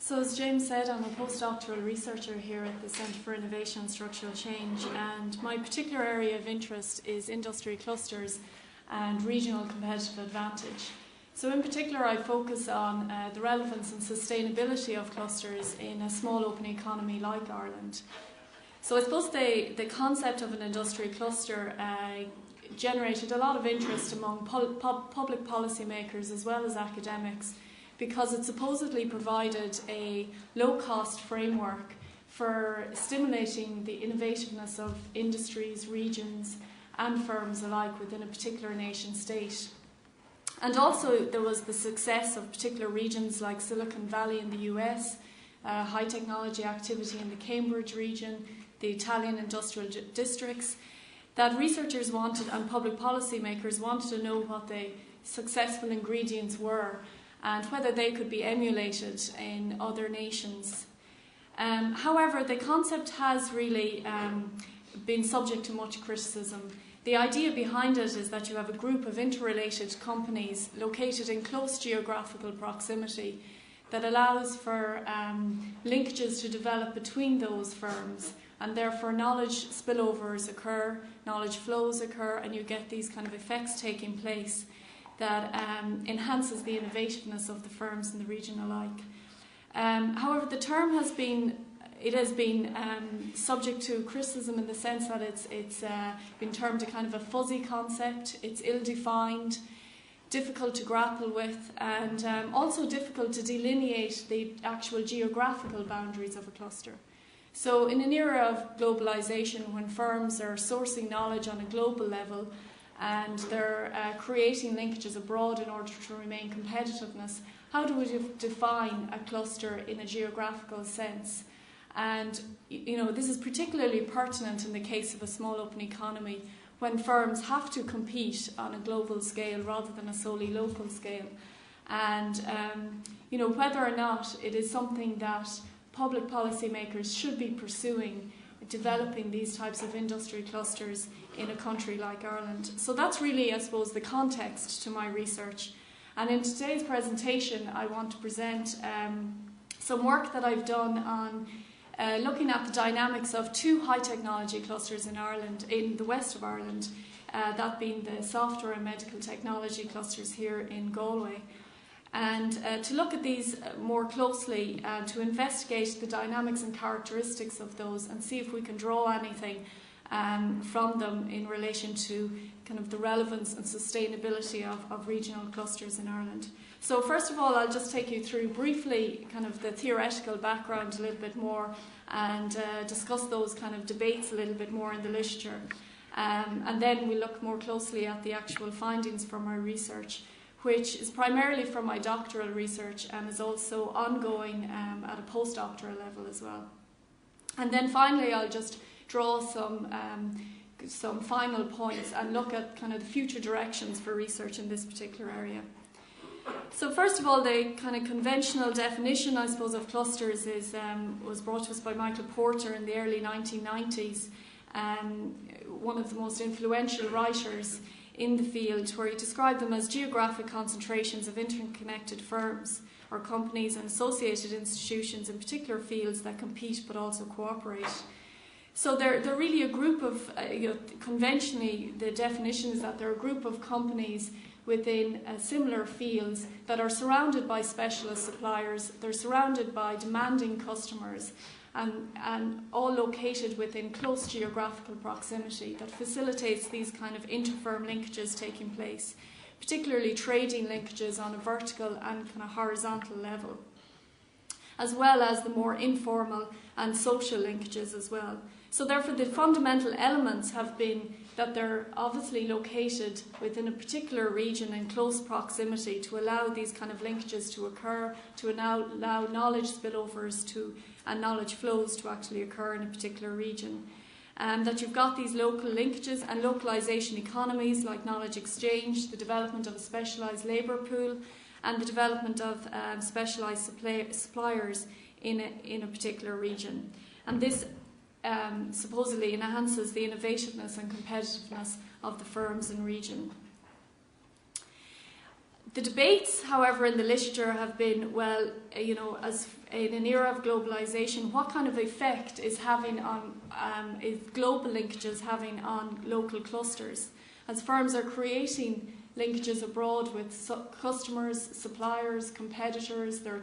So as James said, I'm a postdoctoral researcher here at the Centre for Innovation and Structural Change, and my particular area of interest is industry clusters and regional competitive advantage. So in particular I focus on the relevance and sustainability of clusters in a small open economy like Ireland. So I suppose the concept of an industry cluster generated a lot of interest among public policymakers as well as academics, because it supposedly provided a low-cost framework for stimulating the innovativeness of industries, regions and firms alike within a particular nation state. And also there was the success of particular regions like Silicon Valley in the US, high technology activity in the Cambridge region, the Italian industrial districts, that researchers wanted and public policymakers wanted to know what the successful ingredients were and whether they could be emulated in other nations. However, the concept has really been subject to much criticism. The idea behind it is that you have a group of interrelated companies located in close geographical proximity that allows for linkages to develop between those firms, and therefore knowledge spillovers occur, knowledge flows occur, and you get these kind of effects taking place that enhances the innovativeness of the firms in the region alike. However, the term has been subject to criticism in the sense that it's been termed a kind of a fuzzy concept. It's ill-defined, difficult to grapple with, and also difficult to delineate the actual geographical boundaries of a cluster. So in an era of globalization, when firms are sourcing knowledge on a global level and they're creating linkages abroad in order to remain competitiveness, how do we define a cluster in a geographical sense? And this is particularly pertinent in the case of a small open economy when firms have to compete on a global scale rather than a solely local scale. And whether or not it is something that public policymakers should be pursuing, developing these types of industry clusters in a country like Ireland. So that's really, I suppose, the context to my research. And in today's presentation, I want to present some work that I've done on looking at the dynamics of two high technology clusters in Ireland, in the west of Ireland, that being the software and medical technology clusters here in Galway. And to look at these more closely, to investigate the dynamics and characteristics of those and see if we can draw anything from them in relation to kind of the relevance and sustainability of regional clusters in Ireland. So first of all, I'll just take you through briefly kind of the theoretical background a little bit more and discuss those kind of debates a little bit more in the literature. And then we'll look more closely at the actual findings from my research, which is primarily from my doctoral research and is also ongoing at a postdoctoral level as well. And then finally, I'll just draw some final points and look at kind of the future directions for research in this particular area. So first of all, the kind of conventional definition, I suppose, of clusters was brought to us by Michael Porter in the early 1990s, one of the most influential writers in the field, where he described them as geographic concentrations of interconnected firms or companies and associated institutions in particular fields that compete but also cooperate. So they're really a group of, conventionally the definition is that they're a group of companies within similar fields that are surrounded by specialist suppliers, they're surrounded by demanding customers, and all located within close geographical proximity that facilitates these kind of inter-firm linkages taking place, particularly trading linkages on a vertical and kind of horizontal level, as well as the more informal and social linkages as well. So therefore the fundamental elements have been that they're obviously located within a particular region in close proximity to allow these kind of linkages to occur, to allow knowledge spillovers and knowledge flows to actually occur in a particular region. That you've got these local linkages and localization economies like knowledge exchange, the development of a specialised labour pool, and the development of specialised suppliers in a particular region. And this supposedly enhances the innovativeness and competitiveness of the firms in region. The debates, however, in the literature have been, well, as in an era of globalization, what kind of effect is global linkages having on local clusters? As firms are creating linkages abroad with customers, suppliers, competitors, they're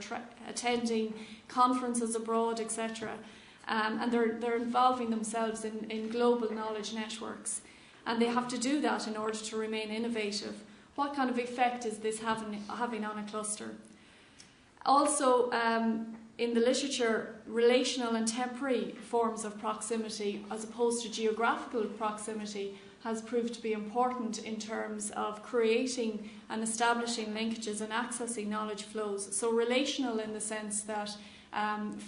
attending conferences abroad, etc. And they're involving themselves in global knowledge networks. And they have to do that in order to remain innovative. What kind of effect is this having on a cluster? Also, in the literature, relational and temporary forms of proximity, as opposed to geographical proximity, has proved to be important in terms of creating and establishing linkages and accessing knowledge flows. So relational in the sense that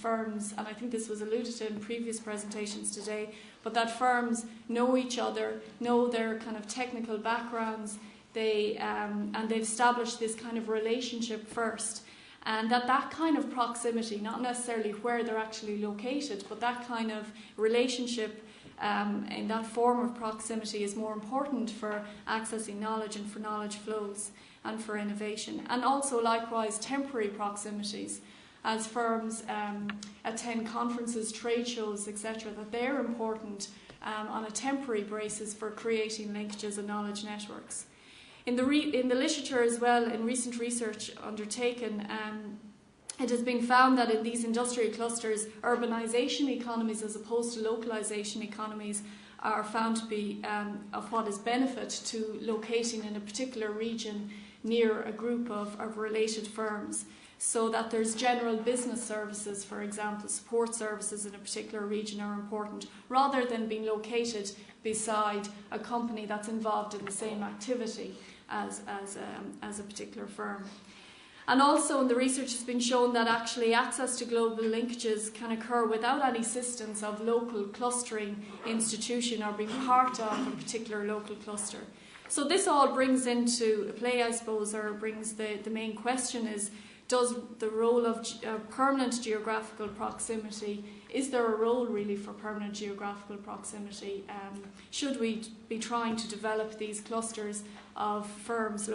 firms, and I think this was alluded to in previous presentations today, but that firms know each other, know their kind of technical backgrounds, and they've established this kind of relationship first. And that kind of proximity, not necessarily where they're actually located, but that kind of relationship in that form of proximity is more important for accessing knowledge and for knowledge flows and for innovation. And also likewise temporary proximities, as firms attend conferences, trade shows, etc., that they're important on a temporary basis for creating linkages and knowledge networks. In the literature as well, in recent research undertaken, it has been found that in these industrial clusters, urbanisation economies as opposed to localisation economies are found to be of what is benefit to locating in a particular region near a group of related firms, so that there's general business services, for example, support services in a particular region are important, rather than being located beside a company that's involved in the same activity as a particular firm. And also in the research has been shown that actually access to global linkages can occur without any assistance of local clustering institution or being part of a particular local cluster. So this all brings into play, I suppose, or brings the main question is, does the role of permanent geographical proximity, is there a role really for permanent geographical proximity? Should we be trying to develop these clusters of firms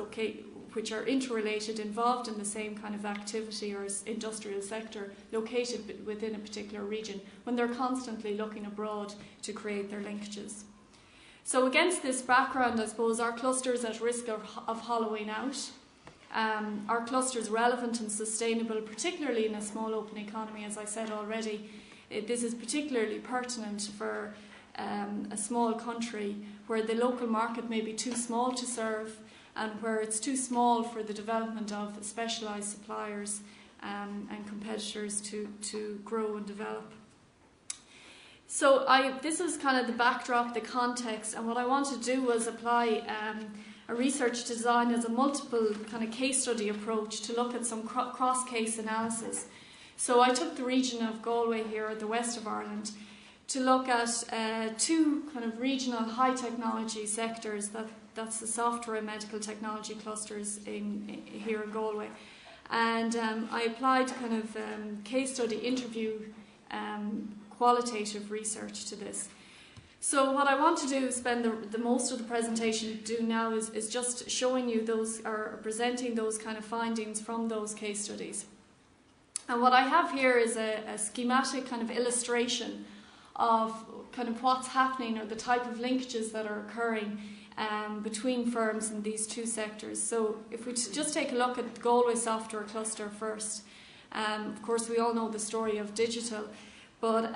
which are interrelated, involved in the same kind of activity or industrial sector, located within a particular region, when they're constantly looking abroad to create their linkages? So against this background, I suppose, are clusters at risk of hollowing out? Are clusters relevant and sustainable, particularly in a small open economy? As I said already, this is particularly pertinent for a small country where the local market may be too small to serve, and where it's too small for the development of specialised suppliers and competitors to grow and develop. So this is kind of the backdrop, the context, and what I wanted to do was apply a research design as a multiple kind of case study approach to look at some cross-case analysis. So I took the region of Galway here, the west of Ireland, to look at two kind of regional high technology sectors, that's the software and medical technology clusters here in Galway. And I applied kind of case study interview qualitative research to this. So what I want to do, spend the most of the presentation do now is just showing you those, or presenting those kind of findings from those case studies. And what I have here is a schematic kind of illustration of kind of what's happening, or the type of linkages that are occurring between firms in these two sectors. So if we just take a look at the Galway software cluster first, of course we all know the story of digital. But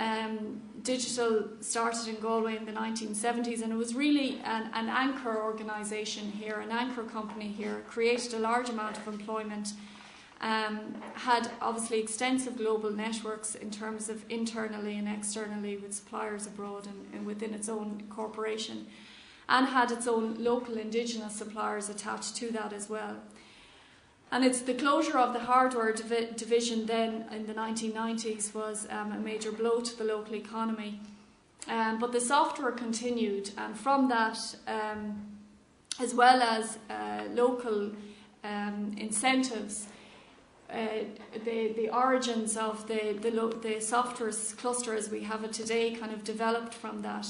digital started in Galway in the 1970s, and it was really an anchor organisation here, an anchor company here, created a large amount of employment, had obviously extensive global networks in terms of internally and externally with suppliers abroad and within its own corporation, and had its own local indigenous suppliers attached to that as well. And it's the closure of the hardware division then in the 1990s was a major blow to the local economy. But the software continued, and from that, as well as local incentives, the origins of the software cluster as we have it today kind of developed from that,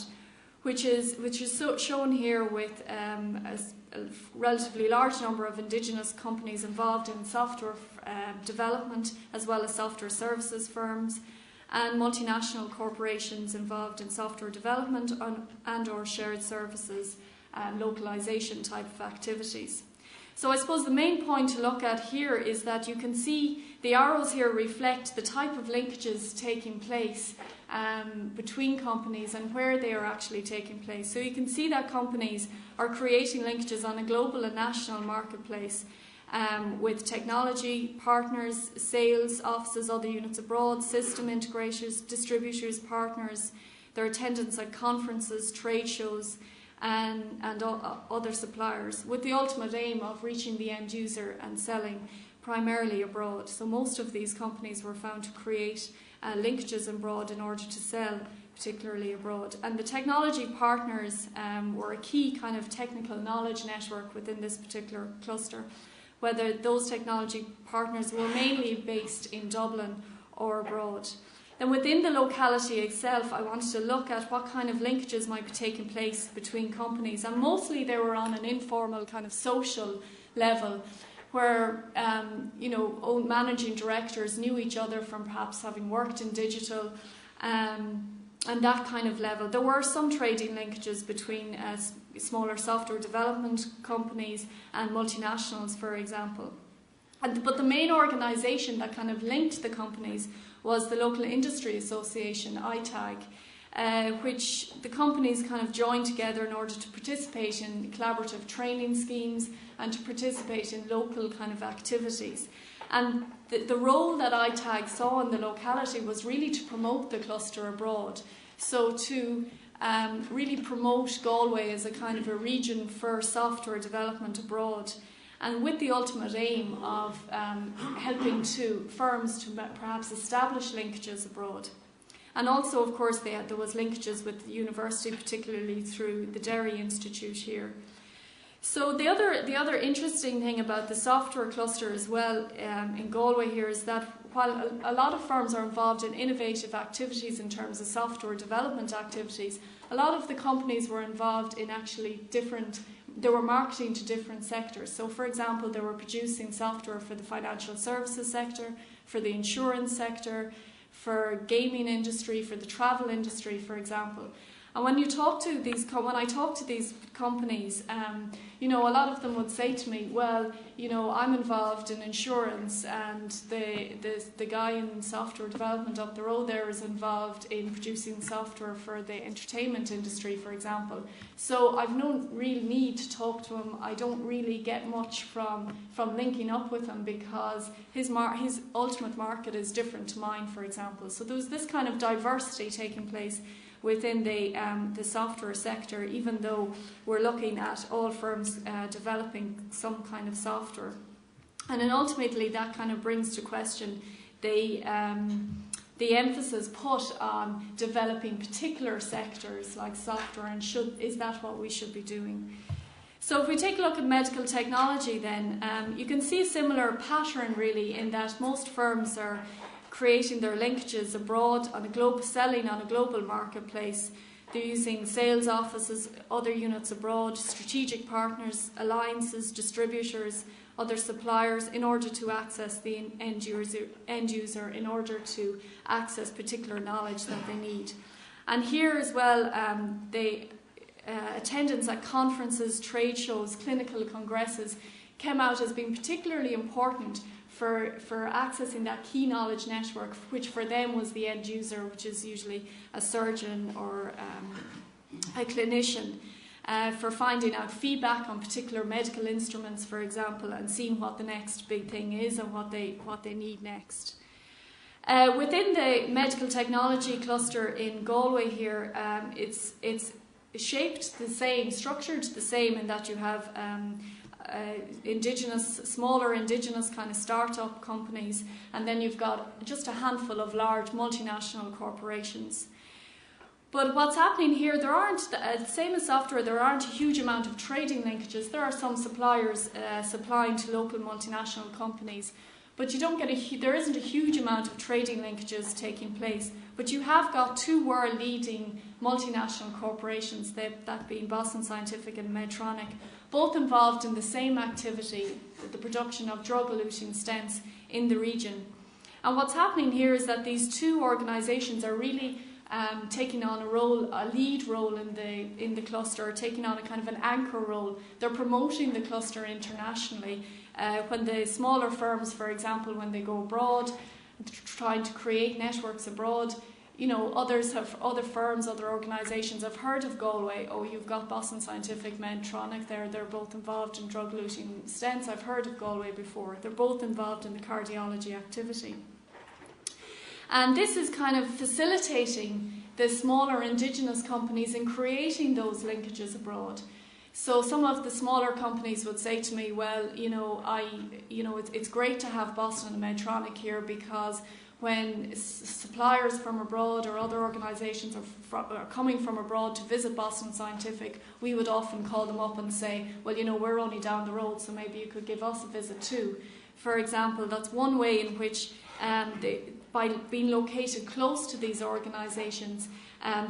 which is shown here with a relatively large number of indigenous companies involved in software development, as well as software services firms, and multinational corporations involved in software development and or shared services and localization type of activities. So I suppose the main point to look at here is that you can see the arrows here reflect the type of linkages taking place between companies and where they are actually taking place. So you can see that companies are creating linkages on a global and national marketplace with technology partners, sales offices, other units abroad, system integrators, distributors, partners, their attendance at conferences, trade shows, and other suppliers, with the ultimate aim of reaching the end user and selling primarily abroad. So most of these companies were found to create linkages abroad in order to sell particularly abroad. And the technology partners were a key kind of technical knowledge network within this particular cluster, whether those technology partners were mainly based in Dublin or abroad. Then within the locality itself, I wanted to look at what kind of linkages might be taking place between companies, and mostly they were on an informal kind of social level, where managing directors knew each other from perhaps having worked in digital, and that kind of level. There were some trading linkages between smaller software development companies and multinationals, for example. But the main organisation that kind of linked the companies was the local industry association, ITAG, which the companies kind of joined together in order to participate in collaborative training schemes and to participate in local kind of activities. And the role that ITAG saw in the locality was really to promote the cluster abroad. So to really promote Galway as a kind of a region for software development abroad, and with the ultimate aim of helping firms to perhaps establish linkages abroad. And also, of course, there was linkages with the university, particularly through the Derry Institute here. So the other interesting thing about the software cluster as well in Galway here is that while a lot of firms are involved in innovative activities in terms of software development activities, a lot of the companies were involved in they were marketing to different sectors. So, for example, they were producing software for the financial services sector, for the insurance sector, for gaming industry, for the travel industry, for example. And when I talk to these companies, a lot of them would say to me, well, I'm involved in insurance, and the guy in software development up the road there is involved in producing software for the entertainment industry, for example. So I've no real need to talk to him. I don't really get much from linking up with him, because his ultimate market is different to mine, for example. So there was this kind of diversity taking place within the software sector, even though we're looking at all firms developing some kind of software. And then ultimately that kind of brings to question the emphasis put on developing particular sectors like software, and is that what we should be doing? So if we take a look at medical technology then, you can see a similar pattern really, in that most firms are creating their linkages abroad selling on a global marketplace. They're using sales offices, other units abroad, strategic partners, alliances, distributors, other suppliers, in order to access the end user, in order to access particular knowledge that they need. And here as well, attendance at conferences, trade shows, clinical congresses came out as being particularly important for accessing that key knowledge network, which for them was the end user, which is usually a surgeon or a clinician, for finding out feedback on particular medical instruments, for example, and seeing what the next big thing is and what they need next. Within the medical technology cluster in Galway here, it's shaped the same, structured the same, in that you have smaller indigenous kind of startup companies, and then you've got just a handful of large multinational corporations. But what's happening here, there aren't, same as software, there aren't a huge amount of trading linkages. There are some suppliers supplying to local multinational companies, but you don't get there isn't a huge amount of trading linkages taking place. But you have got two world-leading multinational corporations, that being Boston Scientific and Medtronic, both involved in the same activity, the production of drug-eluting stents in the region. And what's happening here is that these two organisations are really taking on a lead role in the cluster, taking on a kind of an anchor role. They're promoting the cluster internationally. When the smaller firms, for example, when they go abroad, trying to create networks abroad, you know, other firms, other organisations have heard of Galway. Oh, you've got Boston Scientific, Medtronic there. They're both involved in drug-eluting stents. I've heard of Galway before. They're both involved in the cardiology activity. And this is kind of facilitating the smaller indigenous companies in creating those linkages abroad. So some of the smaller companies would say to me, well, it's great to have Boston and Medtronic here, because when suppliers from abroad or other organisations are coming from abroad to visit Boston Scientific, we would often call them up and say, well, you know, we're only down the road, so maybe you could give us a visit too. For example, that's one way in which by being located close to these organisations,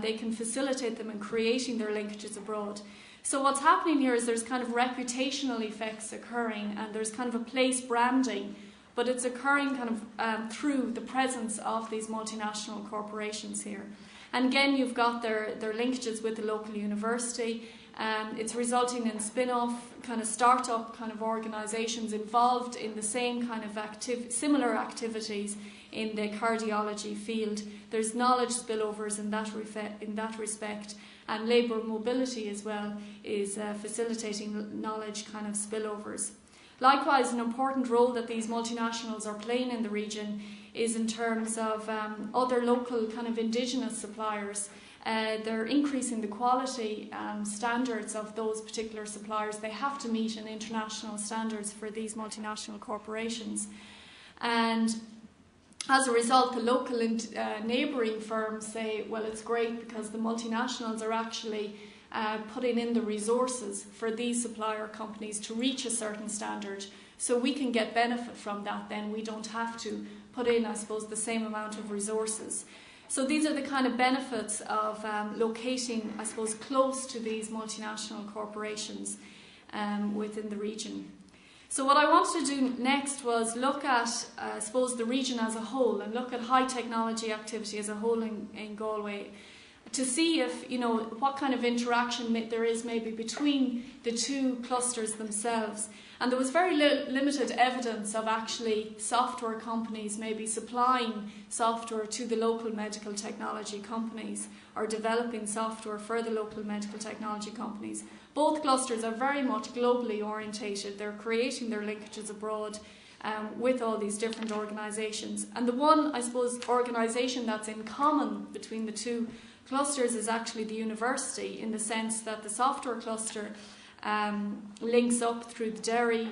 they can facilitate them in creating their linkages abroad. So what's happening here is there's kind of reputational effects occurring, and there's kind of a place branding, but it's occurring kind of through the presence of these multinational corporations here. And again, you've got their linkages with the local university. It's resulting in spin-off, kind of start-up kind of organisations involved in the same kind of similar activities in the cardiology field. There's knowledge spillovers in that respect, and labour mobility as well is facilitating knowledge kind of spillovers. Likewise, an important role that these multinationals are playing in the region is in terms of other local kind of indigenous suppliers. They're increasing the quality standards of those particular suppliers. They have to meet an international standards for these multinational corporations. And as a result, the local neighbouring firms say, well, it's great because the multinationals are actually putting in the resources for these supplier companies to reach a certain standard. So we can get benefit from that then. We don't have to put in, I suppose, the same amount of resources. So these are the kind of benefits of locating, I suppose, close to these multinational corporations within the region. So what I wanted to do next was look at, I suppose, the region as a whole, and look at high technology activity as a whole in Galway, to see if, you know, what kind of interaction there is maybe between the two clusters themselves. And there was very limited evidence of actually software companies maybe supplying software to the local medical technology companies, or developing software for the local medical technology companies. Both clusters are very much globally orientated. They're creating their linkages abroad with all these different organisations. And the one, I suppose, organisation that's in common between the two clusters is actually the university, in the sense that the software cluster links up through the Derry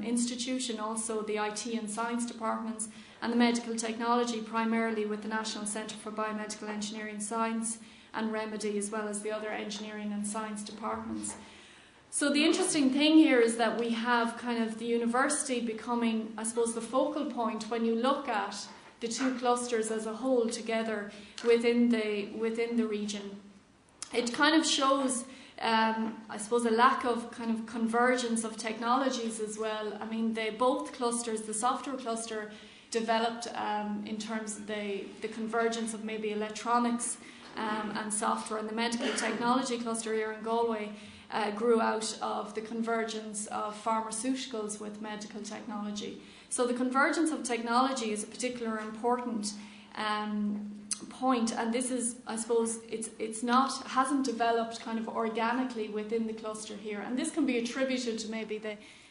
Institute, and also the IT and science departments, and the medical technology primarily with the National Centre for Biomedical Engineering Science and Remedy, as well as the other engineering and science departments. So the interesting thing here is that we have kind of the university becoming, I suppose, the focal point when you look at the two clusters as a whole together within the region. It kind of shows, I suppose, a lack of kind of convergence of technologies as well. I mean, both clusters, the software cluster developed in terms of the convergence of maybe electronics and software, and the medical technology cluster here in Galway grew out of the convergence of pharmaceuticals with medical technology. So the convergence of technology is a particular important point, and this is, I suppose, hasn't developed kind of organically within the cluster here, and this can be attributed to maybe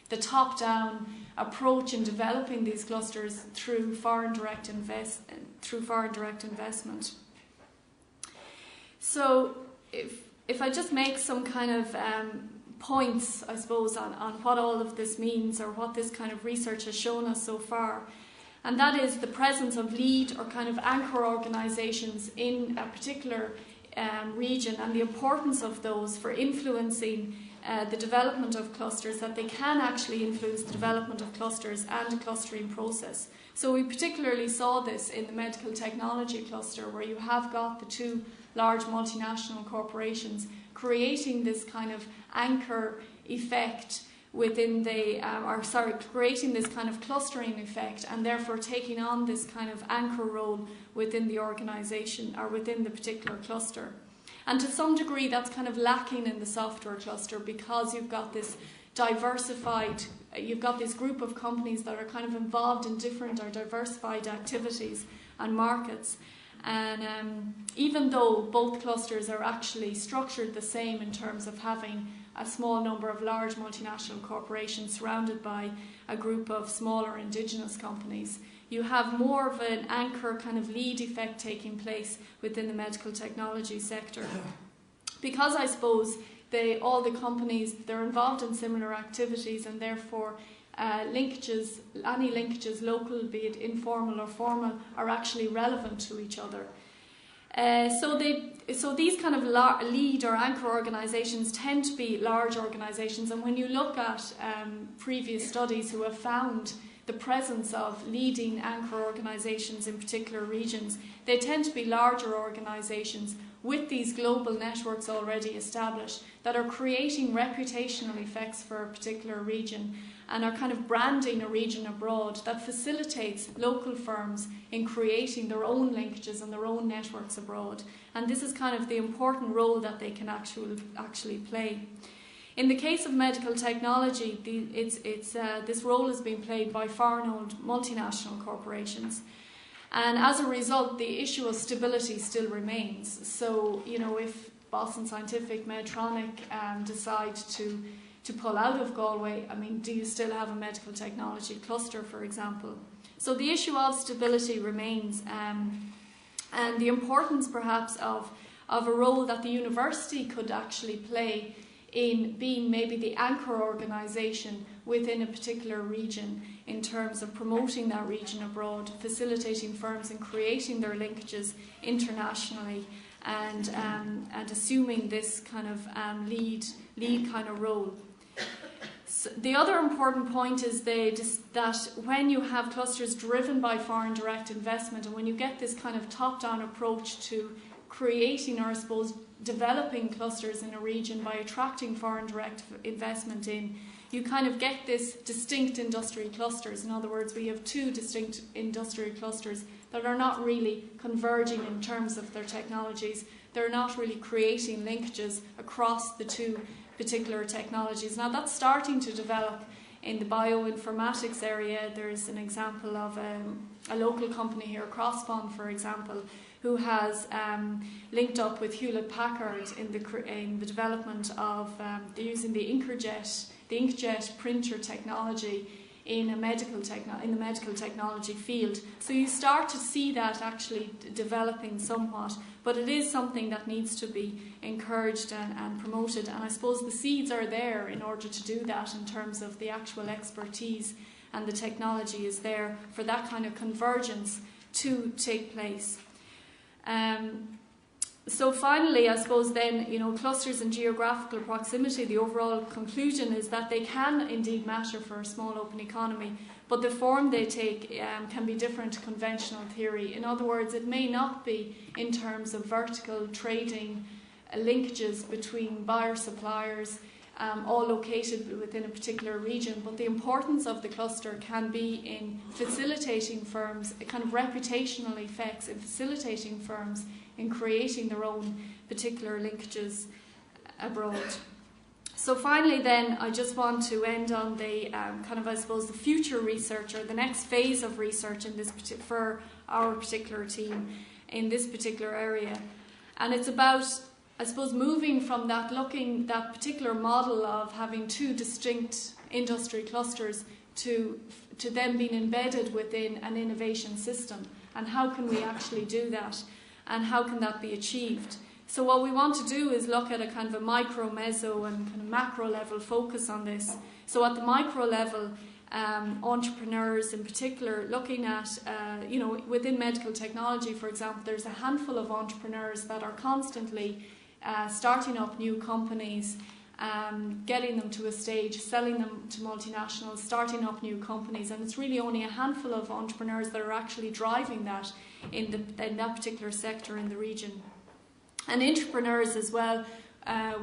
the top-down approach in developing these clusters through foreign direct investment. So if I just make some kind of points, I suppose, on what all of this means, or what this kind of research has shown us so far, and that is the presence of lead or kind of anchor organisations in a particular region, and the importance of those for influencing the development of clusters, that they can actually influence the development of clusters and a clustering process. So we particularly saw this in the medical technology cluster, where you have got the two large multinational corporations, creating this kind of anchor effect within the, creating this kind of clustering effect, and therefore taking on this kind of anchor role within the organisation or within the particular cluster. And to some degree that's kind of lacking in the software cluster, because you've got this diversified, you've got this group of companies that are kind of involved in different or diversified activities and markets. And even though both clusters are actually structured the same in terms of having a small number of large multinational corporations surrounded by a group of smaller indigenous companies, you have more of an anchor kind of lead effect taking place within the medical technology sector. Because I suppose all the companies, they're involved in similar activities, and therefore any linkages, local, be it informal or formal, are actually relevant to each other. So these kind of lead or anchor organisations tend to be large organisations, and when you look at previous studies who have found the presence of leading anchor organisations in particular regions, they tend to be larger organisations with these global networks already established that are creating reputational effects for a particular region and are kind of branding a region abroad that facilitates local firms in creating their own linkages and their own networks abroad. And this is kind of the important role that they can actually play. In the case of medical technology, this role is being played by foreign-owned multinational corporations. And as a result, the issue of stability still remains. So, if Boston Scientific, Medtronic decide to pull out of Galway, do you still have a medical technology cluster, for example? So the issue of stability remains, and the importance perhaps of a role that the university could actually play in being maybe the anchor organisation within a particular region in terms of promoting that region abroad, facilitating firms in creating their linkages internationally, and assuming this kind of lead kind of role. So the other important point is that when you have clusters driven by foreign direct investment, and when you get this kind of top-down approach to creating, or I suppose developing clusters in a region by attracting foreign direct investment in, you kind of get this distinct industry clusters. In other words, we have two distinct industry clusters that are not really converging in terms of their technologies. They're not really creating linkages across the two particular technologies. Now that's starting to develop in the bioinformatics area. There's an example of a local company here, Crossbond, for example, who has linked up with Hewlett-Packard in the development of using the inkjet printer technology in the medical technology field. So you start to see that actually developing somewhat, but it is something that needs to be encouraged and promoted, and I suppose the seeds are there in order to do that in terms of the actual expertise, and the technology is there for that kind of convergence to take place. So finally, I suppose then, clusters and geographical proximity, the overall conclusion is that they can indeed matter for a small open economy, but the form they take can be different to conventional theory. In other words, it may not be in terms of vertical trading linkages between buyer-suppliers, all located within a particular region, but the importance of the cluster can be in facilitating firms, kind of reputational effects in facilitating firms in creating their own particular linkages abroad. So finally then, I just want to end on the the future research, or the next phase of research in this for our particular team in this particular area. And it's about, I suppose, moving from that particular model of having two distinct industry clusters to them being embedded within an innovation system. And how can we actually do that? And how can that be achieved? So what we want to do is look at a kind of a micro, meso and kind of macro level focus on this. So at the micro level, entrepreneurs in particular, looking at, within medical technology, for example, there's a handful of entrepreneurs that are constantly starting up new companies, getting them to a stage, selling them to multinationals, starting up new companies, and it's really only a handful of entrepreneurs that are actually driving that in that particular sector in the region. and entrepreneurs as well,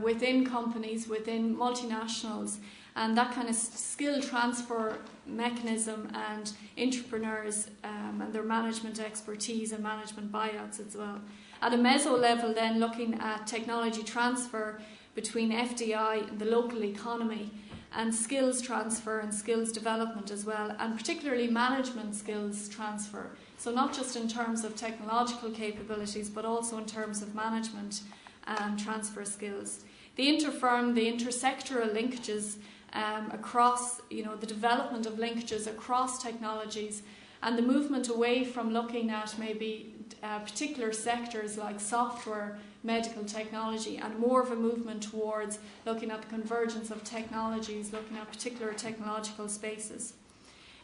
within companies, within multinationals, and that kind of skill transfer mechanism, and entrepreneurs and their management expertise and management buyouts as well. At a meso level then, looking at technology transfer between FDI and the local economy, and skills transfer and skills development as well, and particularly management skills transfer. So not just in terms of technological capabilities, but also in terms of management transfer skills. The interfirm, the intersectoral linkages across, the development of linkages across technologies, and the movement away from looking at maybe particular sectors like software, medical technology, and more of a movement towards looking at the convergence of technologies, looking at particular technological spaces.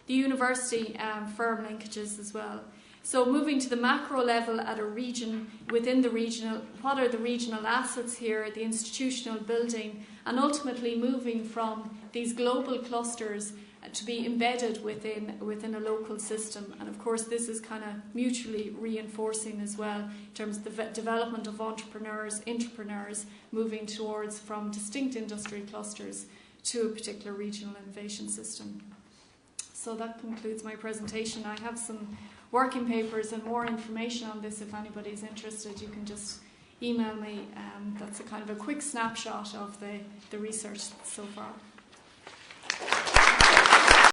The university firm linkages as well. So moving to the macro level at a region, within the regional, what are the regional assets here, the institutional building, and ultimately moving from these global clusters to be embedded within a local system. And of course this is kind of mutually reinforcing as well in terms of the development of entrepreneurs moving towards from distinct industry clusters to a particular regional innovation system. So that concludes my presentation. I have some working papers and more information on this. If anybody's interested, you can just email me. That's a kind of a quick snapshot of the research so far.